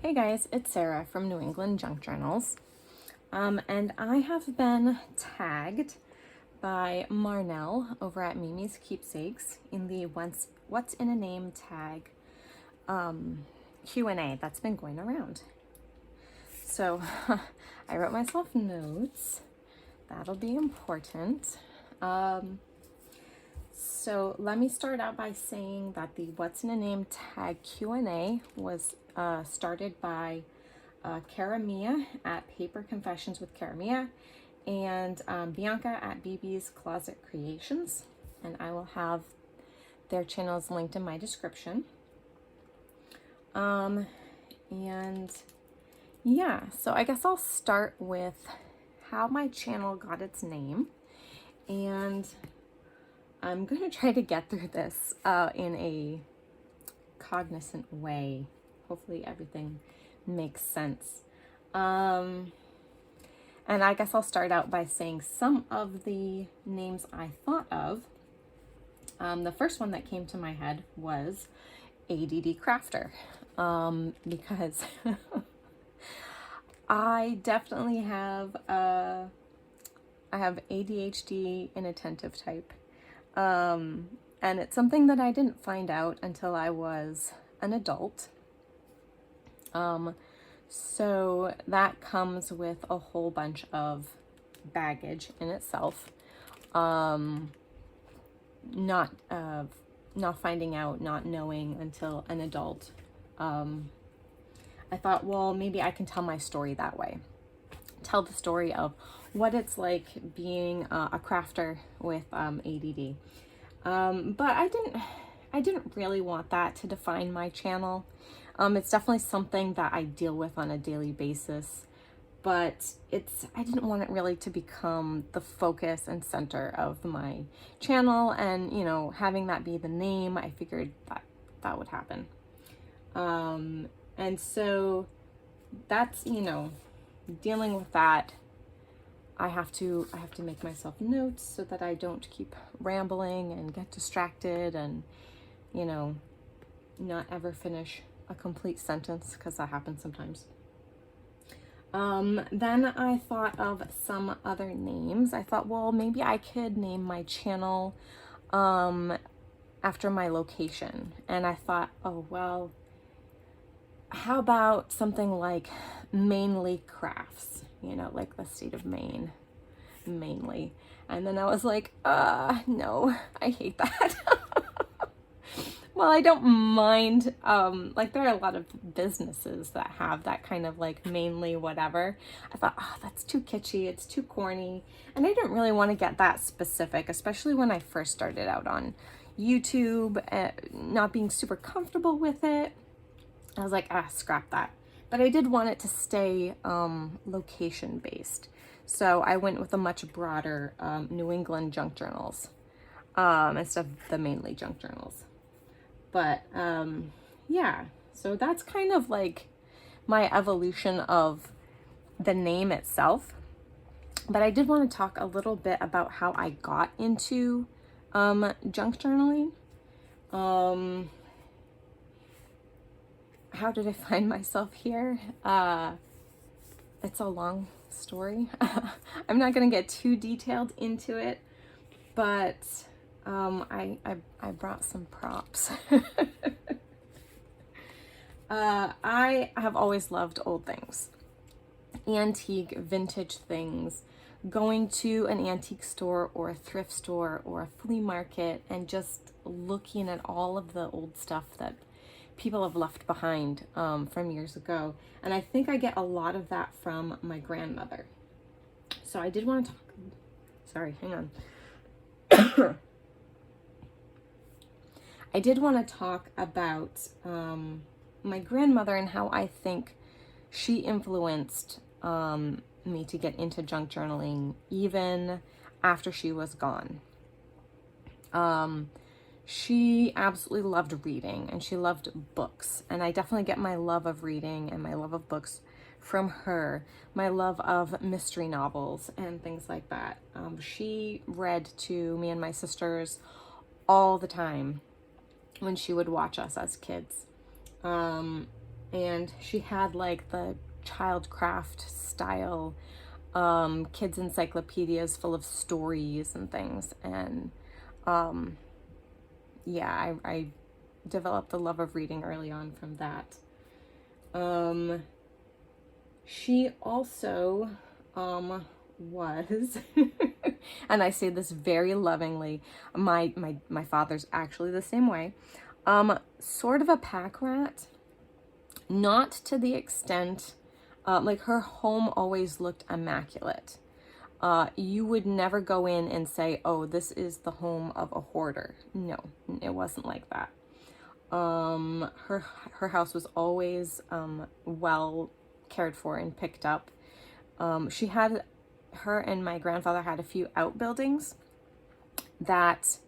Hey guys, it's Sarah from New England Junk Journals. And I have been tagged by Marnel over at Mimi's Keepsakes in the What's in a Name tag Q&A that's been going around. So I wrote myself notes. That'll be important. So let me start out by saying that the What's in a Name tag Q&A was started by Cara Mia at Paper Confessions with Cara Mia and Bianca at BB's Closet Creations. And I will have their channels linked in my description. And yeah, so I guess I'll start with how my channel got its name. And I'm going to try to get through this in a cognizant way. Hopefully everything makes sense. And I guess I'll start out by saying some of the names I thought of. The first one that came to my head was ADD Crafter, because I definitely have I have ADHD inattentive type. And it's something that I didn't find out until I was an adult. So that comes with a whole bunch of baggage in itself. Not finding out, not knowing until an adult. I thought, well, maybe I can tell my story that way. Tell the story of what it's like being a crafter with ADD. But I didn't really want that to define my channel. It's definitely something that I deal with on a daily basis, but I didn't want it really to become the focus and center of my channel, and having that be the name, I figured that would happen. And so that's, dealing with that, I have to make myself notes so that I don't keep rambling and get distracted and, not ever finish a complete sentence, because that happens sometimes. Then I thought of some other names. I thought, well, maybe I could name my channel after my location. And I thought, oh, well, how about something like Mainly Crafts, like the state of Maine, mainly. And then I was like, no, I hate that. Well, I don't mind, like there are a lot of businesses that have that kind of like mainly whatever. I thought, oh, that's too kitschy, it's too corny. And I didn't really want to get that specific, especially when I first started out on YouTube, not being super comfortable with it. I was like, scrap that. But I did want it to stay location based. So I went with a much broader New England Junk Journals instead of the Mainly Junk Journals. But yeah, so that's kind of like my evolution of the name itself. But I did want to talk a little bit about how I got into junk journaling. How did I find myself here? It's a long story. I'm not going to get too detailed into it, but I brought some props. I have always loved old things, antique, vintage things, going to an antique store or a thrift store or a flea market and just looking at all of the old stuff that people have left behind from years ago. And I think I get a lot of that from my grandmother. So I did want to talk, sorry, hang on. I did want to talk about my grandmother and how I think she influenced me to get into junk journaling even after she was gone. She absolutely loved reading and she loved books. And I definitely get my love of reading and my love of books from her, my love of mystery novels and things like that. She read to me and my sisters all the time when she would watch us as kids. And she had like the childcraft style kids encyclopedias full of stories and things. And yeah, I developed a love of reading early on from that. She also was and I say this very lovingly, my father's actually the same way, sort of a pack rat, not to the extent, like her home always looked immaculate. You would never go in and say, oh, this is the home of a hoarder. No, it wasn't like that. Her house was always well cared for and picked up. Her and my grandfather had a few outbuildings that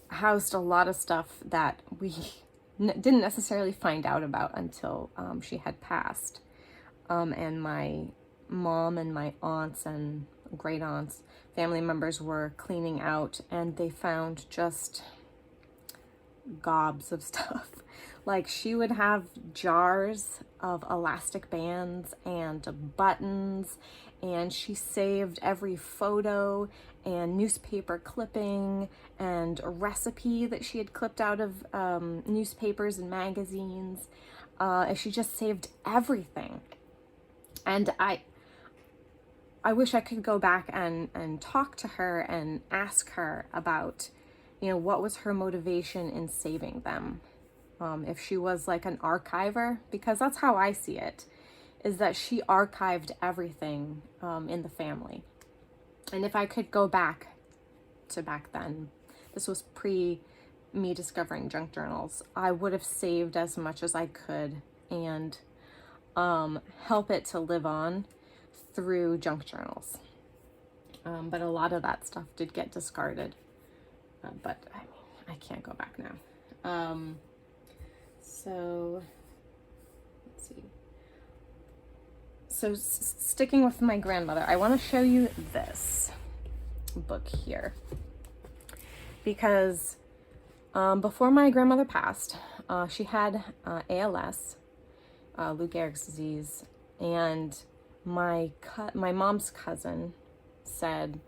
housed a lot of stuff that we didn't necessarily find out about until she had passed. And my mom and my aunts and great aunts, family members were cleaning out, and they found just gobs of stuff. Like, she would have jars of elastic bands and buttons, and she saved every photo and newspaper clipping and recipe that she had clipped out of newspapers and magazines. She just saved everything. And I wish I could go back and talk to her and ask her about, you know, what was her motivation in saving them. If she was like an archiver, because that's how I see it, is that she archived everything in the family. And if I could go back to back then, this was pre me discovering junk journals, I would have saved as much as I could and help it to live on through junk journals. But a lot of that stuff did get discarded. But I mean, I can't go back now. So let's see. So sticking with my grandmother, I want to show you this book here, because before my grandmother passed, she had ALS, Lou Gehrig's disease, and my mom's cousin said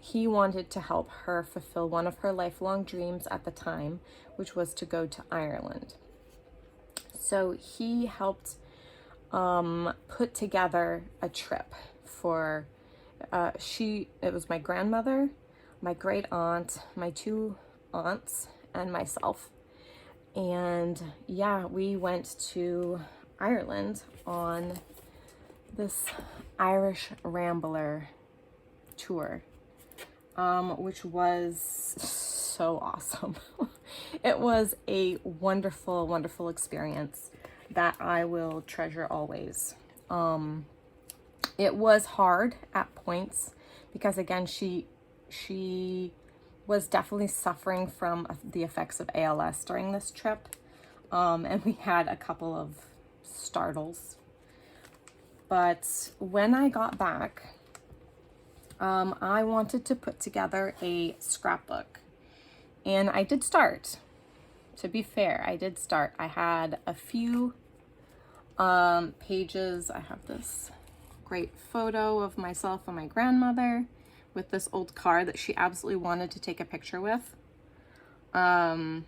he wanted to help her fulfill one of her lifelong dreams at the time, which was to go to Ireland. So he helped put together a trip for it was my grandmother, my great aunt, my two aunts, and myself. And yeah, we went to Ireland on this Irish Rambler tour, which was so awesome. It was a wonderful, wonderful experience that I will treasure always. It was hard at points because, again, she was definitely suffering from the effects of ALS during this trip, and we had a couple of startles. But when I got back, I wanted to put together a scrapbook, and I did start. To be fair, I did start. I had a few pages. I have this great photo of myself and my grandmother with this old car that she absolutely wanted to take a picture with. And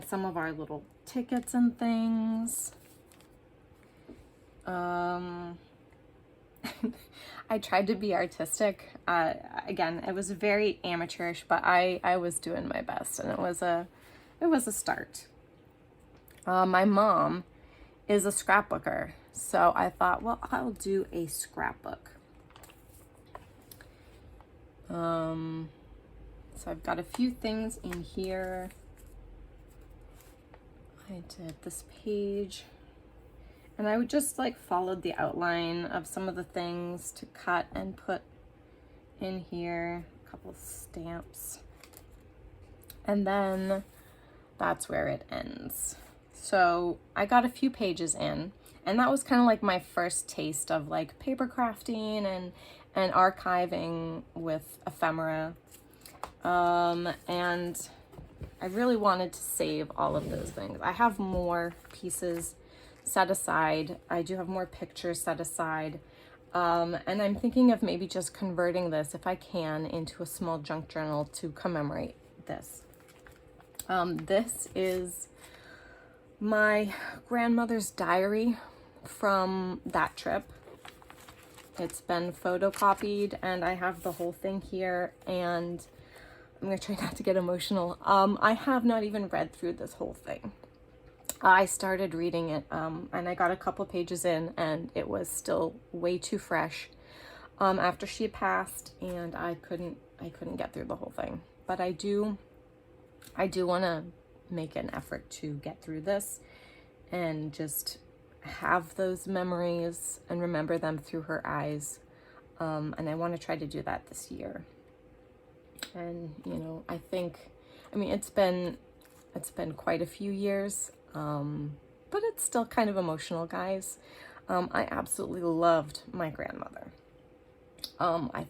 some of our little tickets and things. I tried to be artistic. Again, it was very amateurish, but I was doing my best, and it was a start. My mom is a scrapbooker, so I thought, well, I'll do a scrapbook. So I've got a few things in here. I did this page, and I would just like followed the outline of some of the things to cut and put in here, a couple of stamps, and then that's where it ends. So I got a few pages in, and that was kind of like my first taste of like paper crafting and archiving with ephemera. And I really wanted to save all of those things. I have more pieces set aside. I do have more pictures set aside. And I'm thinking of maybe just converting this, if I can, into a small junk journal to commemorate this. This is my grandmother's diary from that trip. It's been photocopied, and I have the whole thing here, and I'm gonna try not to get emotional. I have not even read through this whole thing. I started reading it, and I got a couple pages in, and it was still way too fresh after she passed, and I couldn't get through the whole thing. But I do want to make an effort to get through this and just have those memories and remember them through her eyes. And I want to try to do that this year. And, you know, I mean, it's been quite a few years, but it's still kind of emotional, guys. I absolutely loved my grandmother. I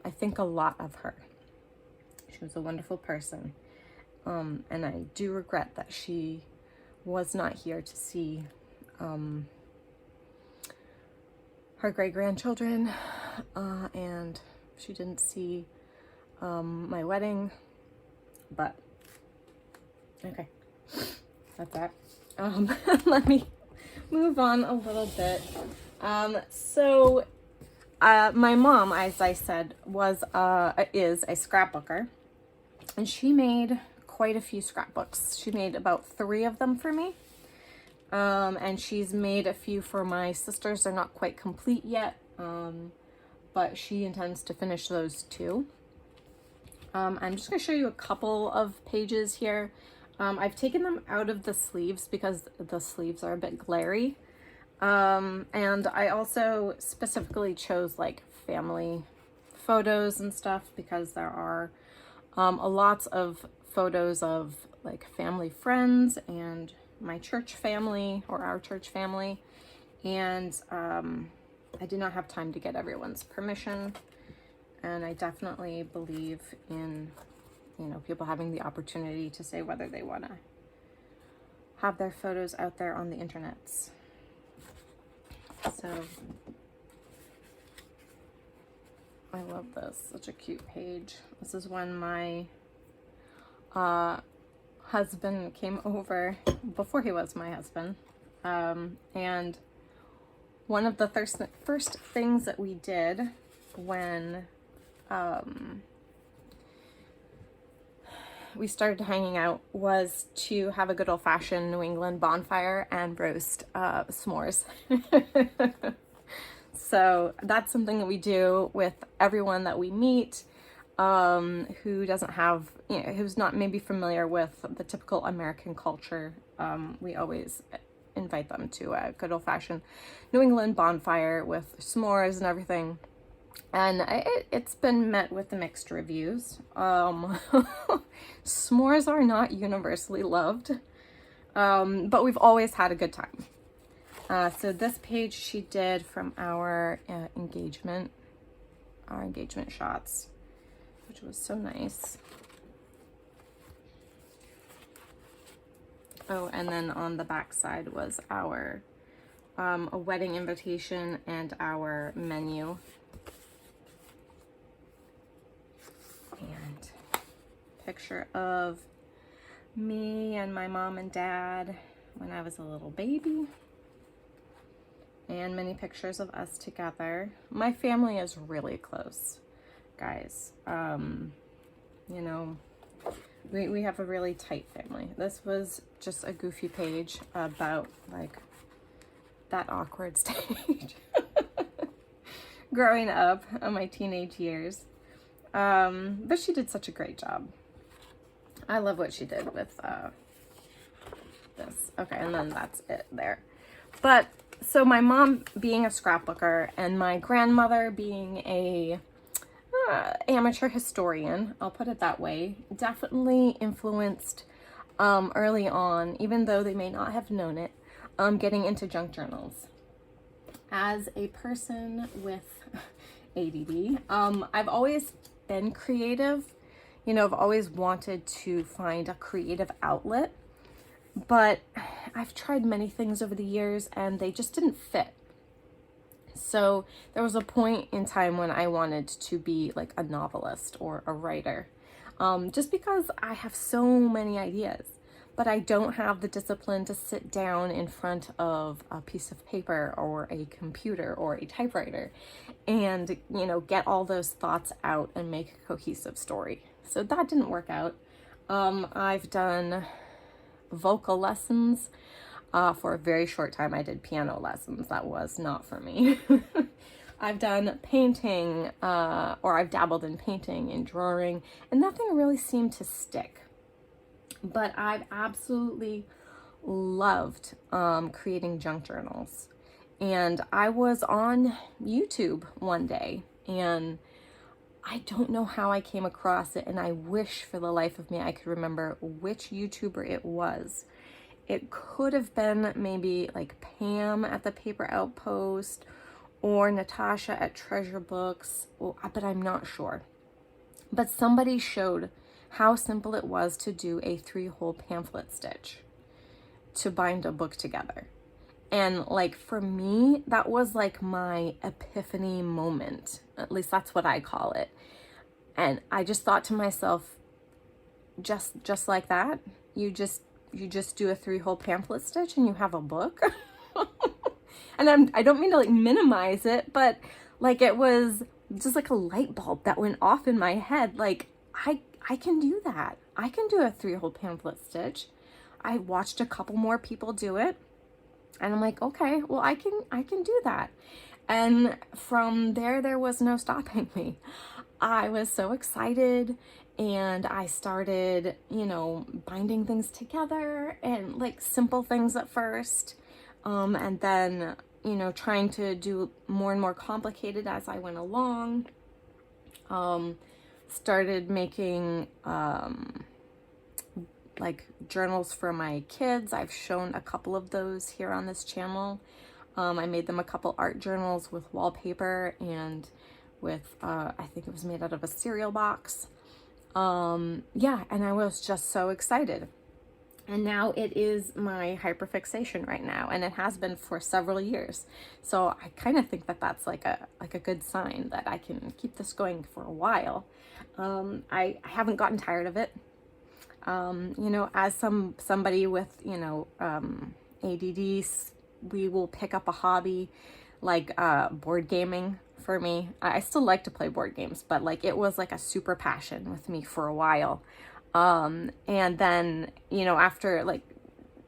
think a lot of her. She was a wonderful person. And I do regret that she was not here to see her great-grandchildren, and she didn't see my wedding, but okay, that's that. Let me move on a little bit. So my mom, as I said, is a scrapbooker, and she made quite a few scrapbooks. She made about 3 of them for me. And she's made a few for my sisters. They're not quite complete yet, but she intends to finish those too. I'm just going to show you a couple of pages here. I've taken them out of the sleeves because the sleeves are a bit glary. And I also specifically chose like family photos and stuff because there are lots of photos of like family friends and my church family, or our church family, and I did not have time to get everyone's permission, and I definitely believe in, you know, people having the opportunity to say whether they want to have their photos out there on the internets. So I love this, such a cute page. This is when my husband came over, before he was my husband, and one of the first things that we did when we started hanging out was to have a good old-fashioned New England bonfire and roast s'mores. So that's something that we do with everyone that we meet, who doesn't have, you know, who's not maybe familiar with the typical American culture. We always invite them to a good old-fashioned New England bonfire with s'mores and everything. And it's been met with mixed reviews. S'mores are not universally loved, but we've always had a good time. So this page she did from our engagement shots, which was so nice. Oh, and then on the back side was our a wedding invitation and our menu. And picture of me and my mom and dad when I was a little baby. And many pictures of us together. My family is really close, guys. You know, we have a really tight family. This was just a goofy page about like that awkward stage growing up in my teenage years. But she did such a great job. I love what she did with this. Okay, and then that's it there. But so my mom being a scrapbooker and my grandmother being a amateur historian, I'll put it that way, definitely influenced early on, even though they may not have known it, getting into junk journals. As a person with ADD, I've always been creative. You know, I've always wanted to find a creative outlet, but I've tried many things over the years and they just didn't fit. So there was a point in time when I wanted to be like a novelist or a writer, just because I have so many ideas, but I don't have the discipline to sit down in front of a piece of paper or a computer or a typewriter and, you know, get all those thoughts out and make a cohesive story. So that didn't work out. I've done vocal lessons. For a very short time, I did piano lessons. That was not for me. I've done painting, or I've dabbled in painting and drawing, and nothing really seemed to stick. But I've absolutely loved creating junk journals. And I was on YouTube one day, and I don't know how I came across it, and I wish for the life of me I could remember which YouTuber it was. It could have been maybe like Pam at the Paper Outpost or Natasha at Treasure Books, but I'm not sure. But somebody showed how simple it was to do a 3-hole pamphlet stitch to bind a book together. And like for me, that was like my epiphany moment. At least that's what I call it. And I just thought to myself, just like that, you just do a 3-hole pamphlet stitch and you have a book. And I don't mean to like minimize it, but like it was just like a light bulb that went off in my head. Like I can do that. I can do a 3-hole pamphlet stitch. I watched a couple more people do it, and I'm like, okay, well I can do that. And from there was no stopping me. I was so excited. And I started, you know, binding things together and like simple things at first. And then, you know, trying to do more and more complicated as I went along. Started making like journals for my kids. I've shown a couple of those here on this channel. I made them a couple art journals with wallpaper and with, I think it was made out of a cereal box. Yeah, and I was just so excited. And now it is my hyperfixation right now, and it has been for several years. So I kind of think that that's like a good sign that I can keep this going for a while. I haven't gotten tired of it. You know, as somebody with, you know, ADD, we will pick up a hobby like board gaming. For me, I still like to play board games, but like it was like a super passion with me for a while. And then, you know, after like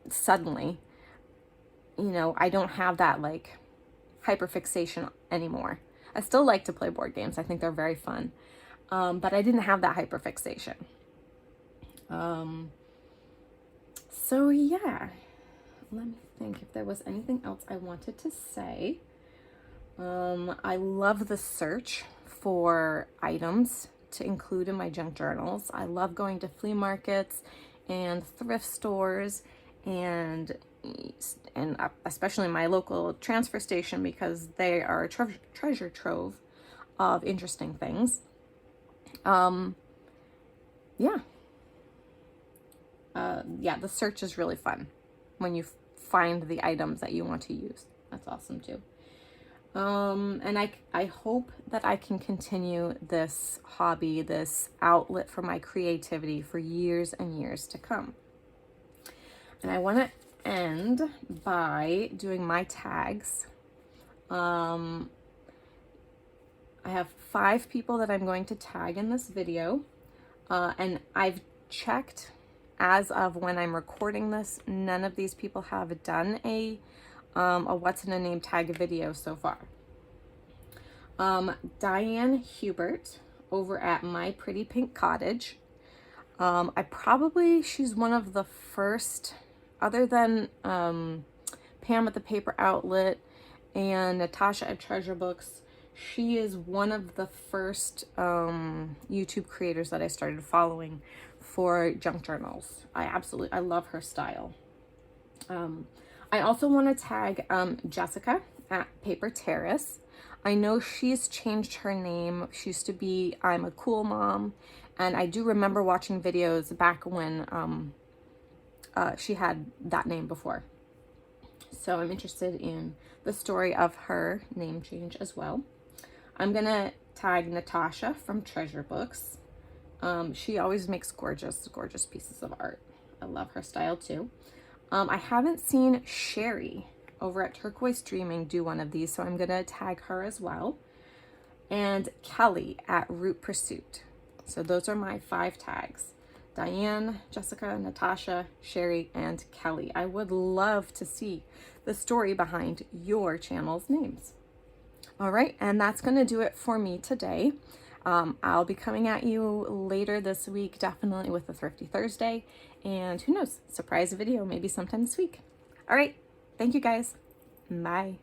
suddenly, you know, I don't have that like hyperfixation anymore. I still like to play board games. I think they're very fun. But I didn't have that hyperfixation. So yeah, let me think if there was anything else I wanted to say. I love the search for items to include in my junk journals. I love going to flea markets and thrift stores and especially my local transfer station because they are a treasure trove of interesting things. Yeah, the search is really fun when you find the items that you want to use. That's awesome too. And I hope that I can continue this hobby, this outlet for my creativity for years and years to come. And I want to end by doing my tags. I have 5 people that I'm going to tag in this video. And I've checked as of when I'm recording this, none of these people have done a what's in a name tag video so far. Diane Hubert over at My Pretty Pink Cottage. She's one of the first, other than Pam at the Paper Outlet and Natasha at Treasure Books, she is one of the first YouTube creators that I started following for junk journals. I love her style. I also want to tag Jessica at Paper Terrace. I know she's changed her name. She used to be I'm a Cool Mom, and I do remember watching videos back when she had that name before. So I'm interested in the story of her name change as well. I'm gonna tag Natasha from Treasure Books. She always makes gorgeous, gorgeous pieces of art. I love her style too. I haven't seen Sherry over at Turquoise Dreaming do one of these, so I'm gonna tag her as well. And Kelly at Root Pursuit. So those are my 5 tags. Diane, Jessica, Natasha, Sherry, and Kelly. I would love to see the story behind your channel's names. All right, and that's gonna do it for me today. I'll be coming at you later this week, definitely with a Thrifty Thursday, and who knows, surprise video maybe sometime this week. All right, thank you guys. Bye.